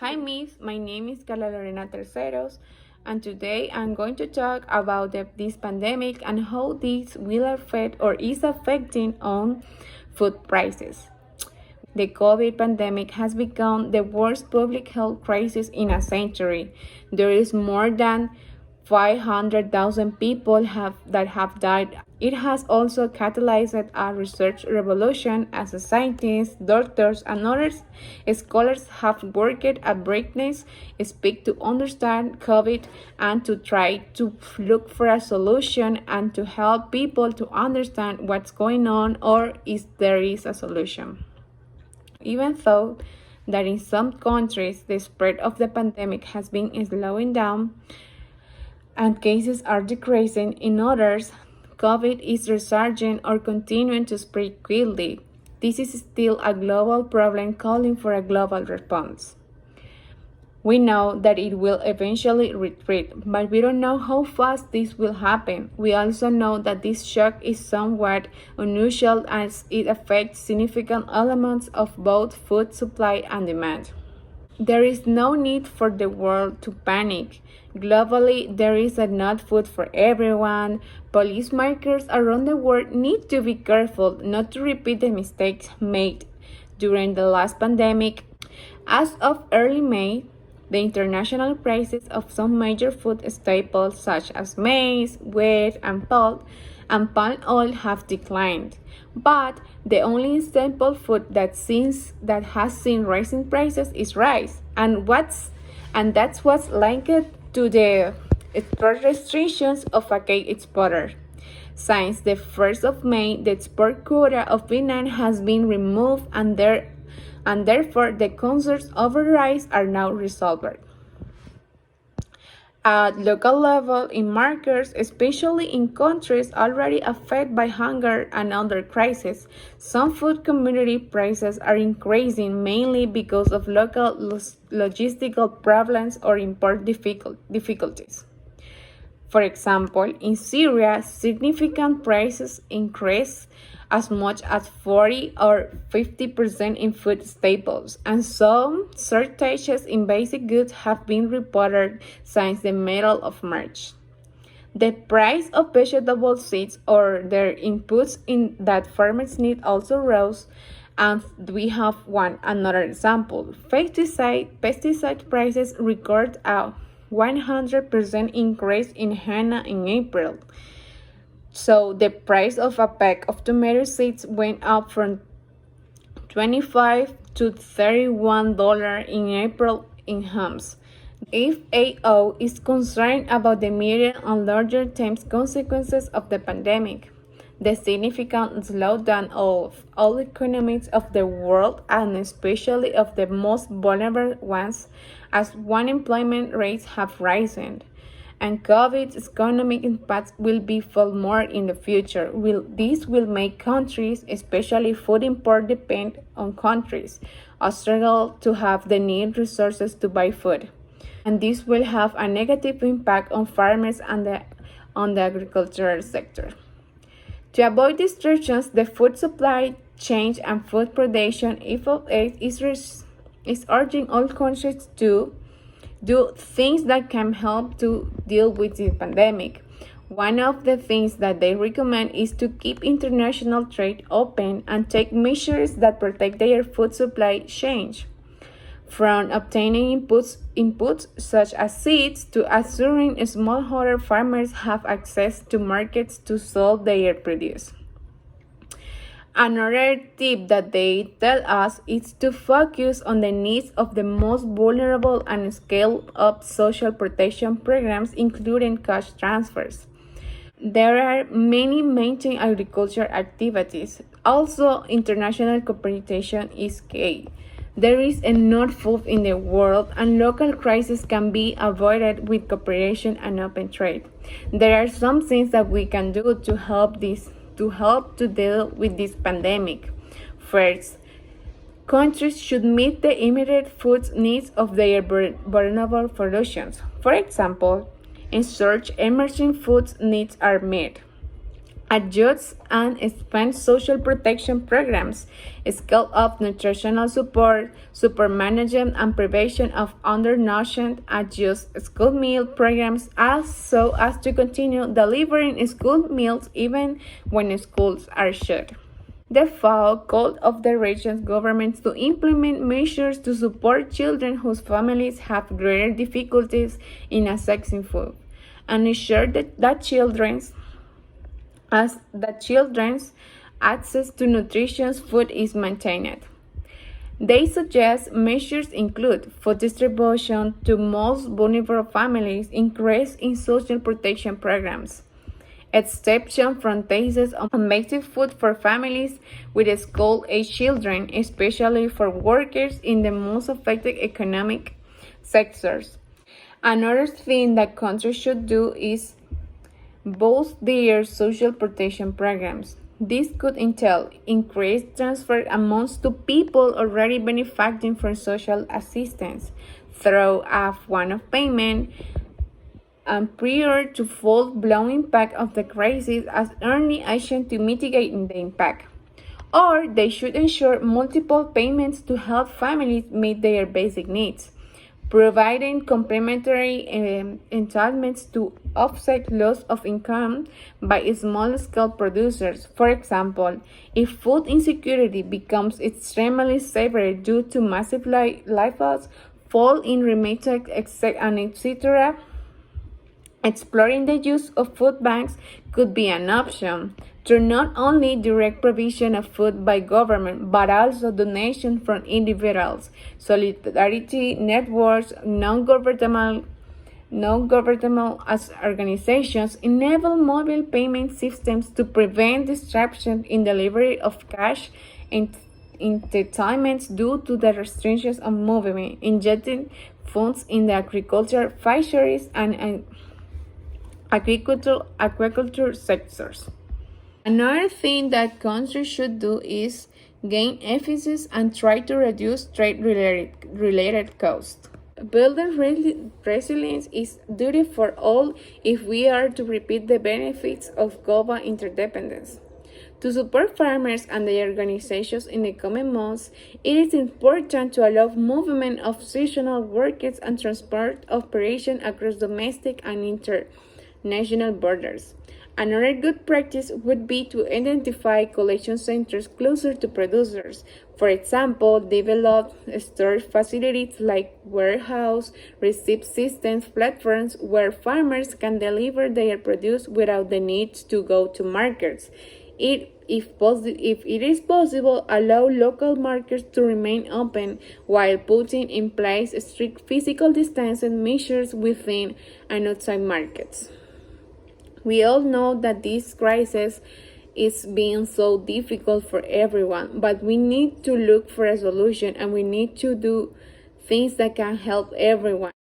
Hi, Miss. My name is Carla Lorena Terceros, and today I'm going to talk about this pandemic and how this will affect or is affecting on food prices. The COVID pandemic has become the worst public health crisis in a century. There is more than 500,000 people that have died. It has also catalyzed a research revolution as scientists, doctors, and other scholars have worked at breakneck speed to understand COVID and to try to look for a solution and to help people to understand what's going on or if there is a solution. Even though that in some countries the spread of the pandemic has been slowing down and cases are decreasing, in others, COVID is resurging or continuing to spread quickly. This is still a global problem calling for a global response. We know that it will eventually retreat, but we don't know how fast this will happen. We also know that this shock is somewhat unusual as it affects significant elements of both food supply and demand. There is no need for the world to panic. Globally, there is enough food for everyone. Policymakers around the world need to be careful not to repeat the mistakes made during the last pandemic. As of early May, the international prices of some major food staples such as maize, wheat, and palm oil have declined. But the only staple food that has seen rising prices is rice, and that's what's linked to the export restrictions of a cake exporter. Since the 1st of May, the export quota of Vietnam has been removed and therefore the concerns over rice are now resolved. At local level, in markets, especially in countries already affected by hunger and other crises, some food commodity prices are increasing mainly because of local logistical problems or import difficulties. For example, in Syria, significant prices increased as much as 40 or 50% in food staples, and some shortages in basic goods have been reported since the middle of March. The price of vegetable seeds or their inputs in that farmers need also rose, and we have another example. Pesticide prices record a 100% increase in henna in April. So the price of a pack of tomato seeds went up from $25 to $31 in April in homes. FAO is concerned about the medium and larger term consequences of the pandemic. The significant slowdown of all economies of the world and especially of the most vulnerable ones as unemployment rates have risen. And COVID's economic impacts will be felt more in the future. This will make countries, especially food import depend on countries, struggle to have the needed resources to buy food. And this will have a negative impact on farmers and on the agricultural sector. To avoid disruptions, the food supply chain and food production is urging all countries to do things that can help to deal with the pandemic. One of the things that they recommend is to keep international trade open and take measures that protect their food supply chain, from obtaining inputs such as seeds to assuring smallholder farmers have access to markets to sell their produce. Another tip that they tell us is to focus on the needs of the most vulnerable and scale up social protection programs, including cash transfers. There are many maintain agriculture activities. Also, international cooperation is key. There is enough food in the world, and local crises can be avoided with cooperation and open trade. There are some things that we can do to help to deal with this pandemic. First, countries should meet the immediate food needs of their vulnerable populations. For example, ensure emerging food needs are met. adjust and expand social protection programs, scale up nutritional support, support management and prevention of undernourishment, adjust school meal programs so as to continue delivering school meals even when schools are shut. The FAO called on the region's governments to implement measures to support children whose families have greater difficulties in accessing food and ensure that children's access to nutritious food is maintained. They suggest measures include food distribution to most vulnerable families, increase in social protection programs, exception from taxes on basic food for families with school-age children, especially for workers in the most affected economic sectors. Another thing that countries should do is boost their social protection programs. This could entail increased transfer amounts to people already benefiting from social assistance through a one-off payment and prior to full-blown impact of the crisis as early action to mitigate the impact. Or they should ensure multiple payments to help families meet their basic needs, providing complementary entitlements to offset loss of income by small-scale producers. For example, if food insecurity becomes extremely severe due to massive life loss, fall in remittances, etc., exploring the use of food banks could be an option through not only direct provision of food by government, but also donation from individuals, solidarity networks, non-governmental organizations enable mobile payment systems to prevent disruption in delivery of cash entitlements due to the restrictions on movement, injecting funds in the agriculture, fisheries, and aquaculture sectors. Another thing that countries should do is gain efficiency and try to reduce trade-related costs. Building resilience is duty for all if we are to reap the benefits of global interdependence. To support farmers and their organizations in the coming months, it is important to allow movement of seasonal workers and transport operations across domestic and international borders. Another good practice would be to identify collection centers closer to producers. For example, develop storage facilities like warehouse receipt systems platforms where farmers can deliver their produce without the need to go to markets. If it is possible, allow local markets to remain open while putting in place strict physical distancing measures within and outside markets. We all know that this crisis is being so difficult for everyone, but we need to look for a solution and we need to do things that can help everyone.